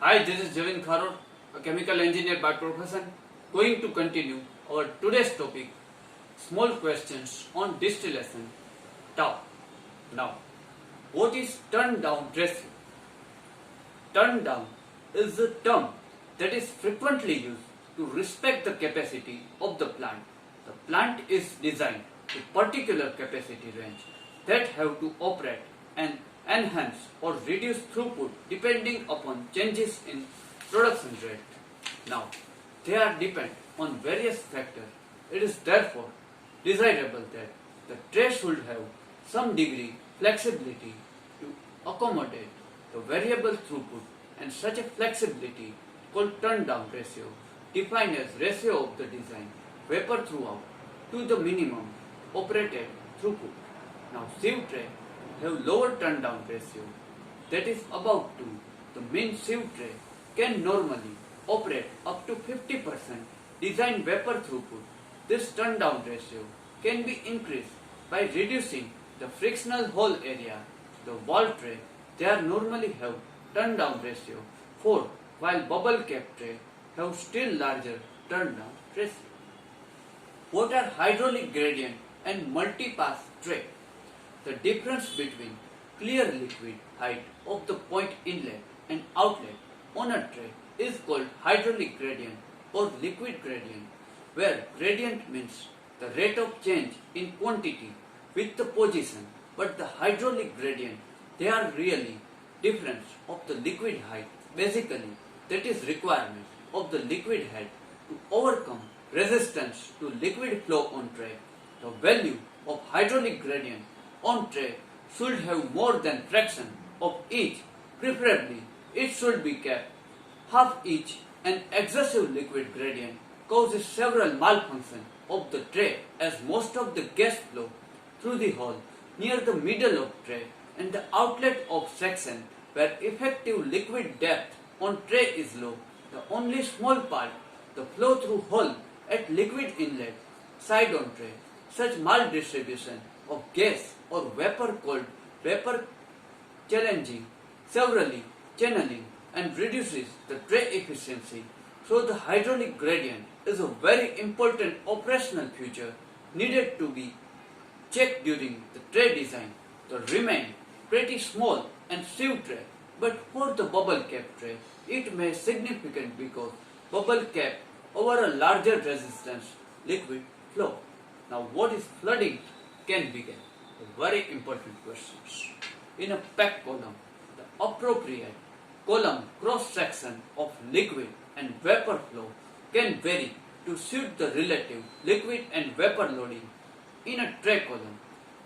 Hi, this is Javinkharod, a chemical engineer by profession, going to continue our today's topic, small questions on distillation, tau. Now, what is turn down ratio? Turn down is a term that is frequently used to respect the capacity of the plant. The plant is designed to particular capacity range that have to operate and enhance or reduce throughput depending upon changes in production rate. Now, they are depend on various factors. It is therefore desirable that the tray should have some degree flexibility to accommodate the variable throughput, and such a flexibility called turn down ratio defined as ratio of the design vapor throughout to the minimum operated throughput. Now, sieve tray have lower turn down ratio, that is about 2. The main sieve tray can normally operate up to 50% design vapor throughput. This turn down ratio can be increased by reducing the frictional hole area. The wall tray, they are normally have turn down ratio 4, while bubble cap tray have still larger turn down ratio. What are hydraulic gradient and multi-pass tray? The difference between clear liquid height of the point inlet and outlet on a tray is called hydraulic gradient or liquid gradient, where gradient means the rate of change in quantity with the position, but the hydraulic gradient, they are really difference of the liquid height. Basically, that is requirement of the liquid head to overcome resistance to liquid flow on tray. The value of hydraulic gradient on tray should have more than fraction of each. Preferably, it should be kept half each. An excessive liquid gradient causes several malfunctions of the tray, as most of the gas flow through the hole near the middle of tray and the outlet of section where effective liquid depth on tray is low. The only small part, the flow through hole at liquid inlet side on tray. Such maldistribution of gas or vapor called vapor challenging, severely channeling, and reduces the tray efficiency. So the hydraulic gradient is a very important operational feature needed to be checked during the tray design. The remain pretty small and sieve tray, but for the bubble cap tray, it may significant because bubble cap over a larger resistance liquid flow. Now, what is flooding can begin? A very important questions. In a packed column, the appropriate column cross section of liquid and vapor flow can vary to suit the relative liquid and vapor loading in a tray column.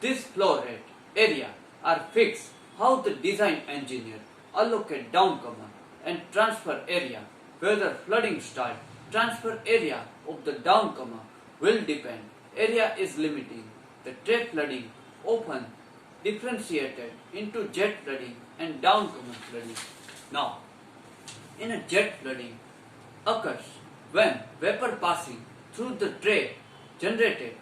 This flow rate area are fixed how the design engineer allocate downcomer and transfer area. Whether flooding start, transfer area of the downcomer will depend. Area is limiting. The tray flooding often differentiated into jet flooding and downcomer flooding. Now, in a jet flooding occurs when vapor passing through the tray generated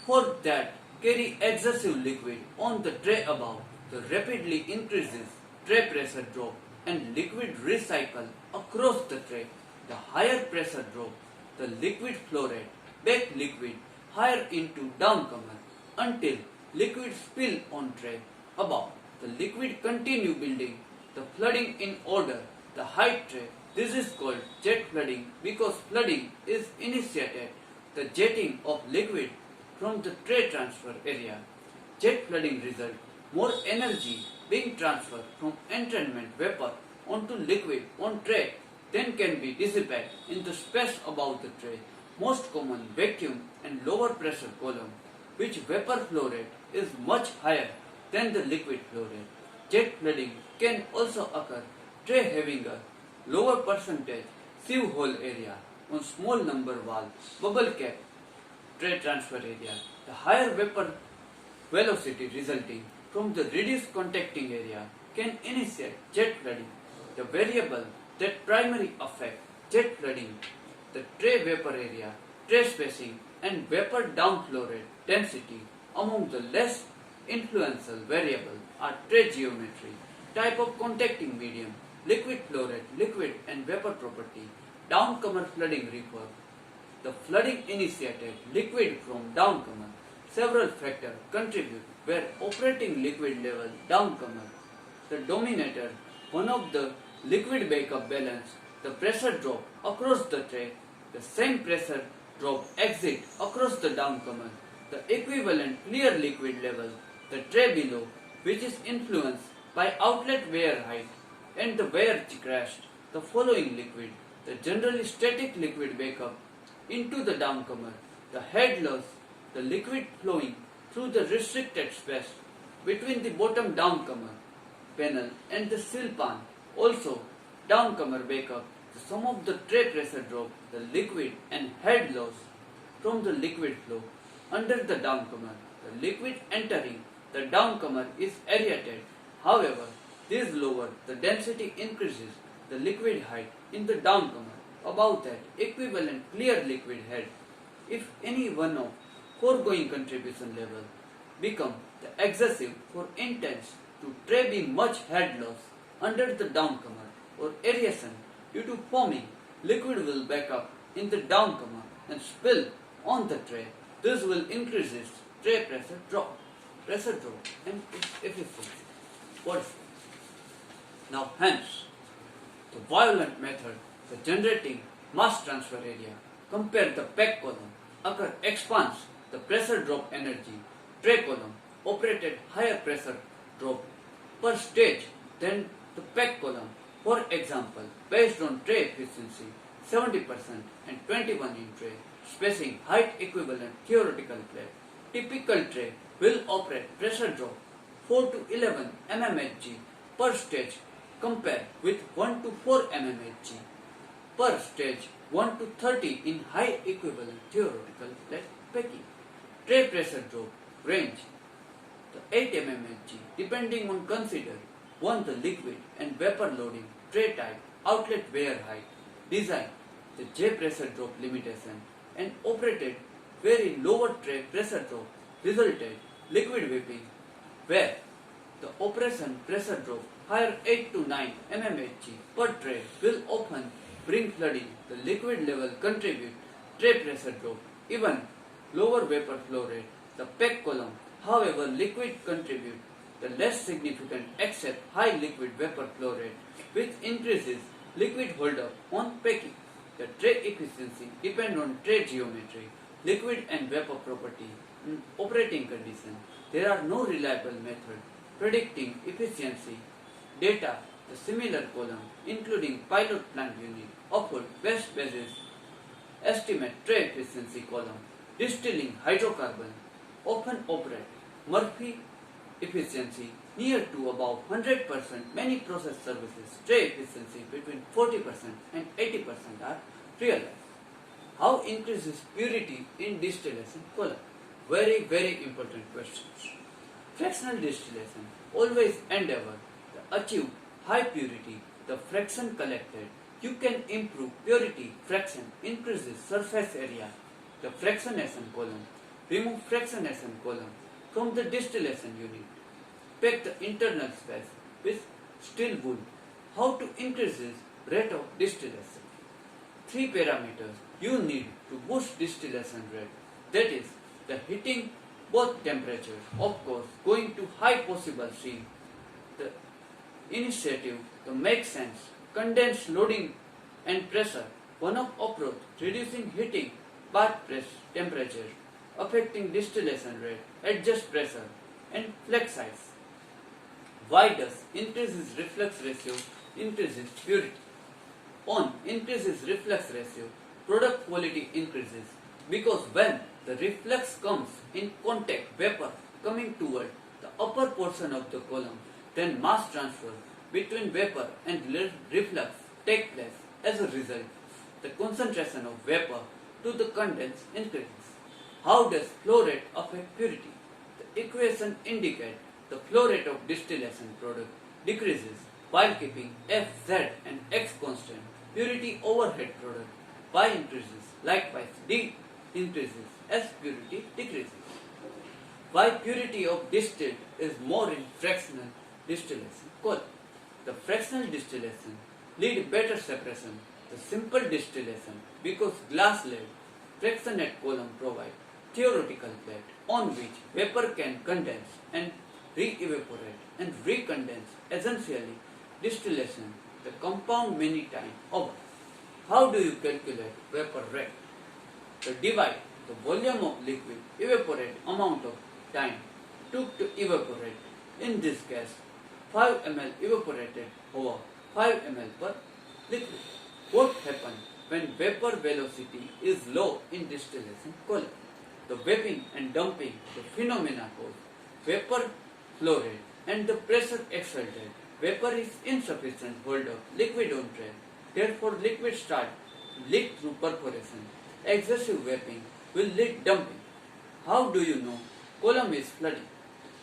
for that carry excessive liquid on the tray above. The rapidly increases tray pressure drop and liquid recycle across the tray. The higher pressure drop, the liquid flow rate back liquid higher into downcomer until liquid spill on tray above. The liquid continue building the flooding in order the height tray. This is called jet flooding because flooding is initiated the jetting of liquid from the tray transfer area. Jet flooding result more energy being transferred from entrainment vapor onto liquid on tray then can be dissipated in the space above the tray. Most common vacuum and lower pressure column, which vapor flow rate is much higher than the liquid flow rate. Jet flooding can also occur tray having a lower percentage sieve hole area on small number wall bubble cap tray transfer area. The higher vapor velocity resulting from the reduced contacting area can initiate jet flooding. The variable that primarily affect jet flooding, the tray vapor area, tray spacing, and vapor downflow rate density. Among the less influential variables are tray geometry, type of contacting medium, liquid flow rate, liquid and vapor property, downcomer flooding refer. The flooding initiated liquid from downcomer. Several factors contribute where operating liquid level downcomer. The dominator, one of the liquid backup balance, the pressure drop across the tray, the same pressure drop exit across the downcomer, the equivalent clear liquid level, the tray below, which is influenced by outlet wear height, and the wear crashed, the following liquid, the generally static liquid backup into the downcomer, the head loss, the liquid flowing through the restricted space between the bottom downcomer panel and the seal pan. Also, downcomer backup, the sum of the tray pressure drop, the liquid and head loss from the liquid flow under the downcomer. The liquid entering the downcomer is aerated. However, this lower the density increases the liquid height in the downcomer above that equivalent clear liquid head. If any one of foregoing contribution level become the excessive for intense to tray be much head loss under the downcomer or aeration due to foaming, liquid will back up in the downcomer and spill on the tray. This will increase its tray pressure drop and its efficiency. What is it? Now hence, the violent method, the generating mass transfer area, compare the pack column, occur expands the pressure drop energy, tray column operated higher pressure drop per stage than the pack column. For example, based on tray efficiency 70% and 21 in tray, spacing height equivalent theoretical plate, typical tray will operate pressure drop 4 to 11 mmHg per stage compared with 1 to 4 mmHg per stage, 1 to 30 in high equivalent theoretical plate packing. Tray pressure drop range the 8 mmHg depending on consider 1 the liquid and vapor loading, tray type, outlet wear height, design, the J pressure drop limitation and operated very lower tray pressure drop resulted liquid whipping where the operation pressure drop higher 8 to 9 mmHg per tray will often bring flooding. The liquid level contribute tray pressure drop, even lower vapor flow rate. The pack column, however, liquid contribute the less significant except high liquid vapor flow rate, which increases liquid hold up on packing. The tray efficiency depend on tray geometry, liquid and vapor property, and operating condition. There are no reliable method predicting efficiency. Data, the similar column, including pilot plant unit, offered best basis estimate tray efficiency column. Distilling hydrocarbon often operate Murphy efficiency near to about 100%. Many process services tray efficiency between 40% and 80% are realized. How increases purity in distillation column? Very important questions. Fractional distillation always endeavor to achieve high purity. The fraction collected, you can improve purity. Fraction increases surface area. The fractionation column, remove fractionation column from the distillation unit. Pack the internal space with steel wool. How to increase rate of distillation? 3 parameters you need to boost distillation rate. That is the heating both temperature, of course, going to high possible steam. The initiative to make sense, condense loading and pressure. One of approach reducing heating bath press temperature, affecting distillation rate, adjust pressure and flex size. Why does increases reflux ratio increases purity? On increases reflux ratio, product quality increases because when the reflux comes in contact vapor coming toward the upper portion of the column, then mass transfer between vapor and reflux take place. As a result, the concentration of vapor to the condense increases. How does flow rate affect purity? The equation indicates the flow rate of distillation product decreases while keeping F, Z and X constant. Purity overhead product Y increases. Likewise, D increases as purity decreases. Why purity of distilled is more in fractional distillation column? the fractional distillation lead better separation. The simple distillation, because glass lead fractionate column provide theoretical plate on which vapor can condense and re-evaporate and recondense. Essentially, distillation, the compound many times over. How do you calculate vapor rate? To divide the volume of liquid evaporate amount of time took to evaporate. In this case, 5 ml evaporated over 5 ml per liquid. What happens when vapor velocity is low in distillation column? The vaping and dumping, the phenomena cause vapor flow rate and the pressure exerted. Vapor is insufficient hold up liquid on tray. Therefore, liquid start leak through perforation. Excessive vaping will lead dumping. How do you know column is flooding?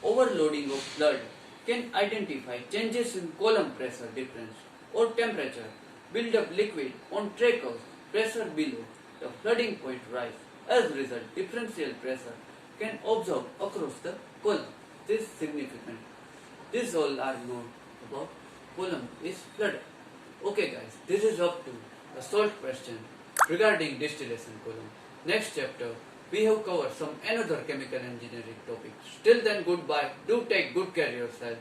Overloading of flood can identify changes in column pressure difference or temperature. Build up liquid on tray curves, pressure below the flooding point rise. As a result, differential pressure can observe across the column. This is significant. This all are known about column is flooded. Okay guys, this is up to a solved question regarding distillation column. Next chapter, we have covered some another chemical engineering topics. Till then, goodbye. Do take good care of yourself.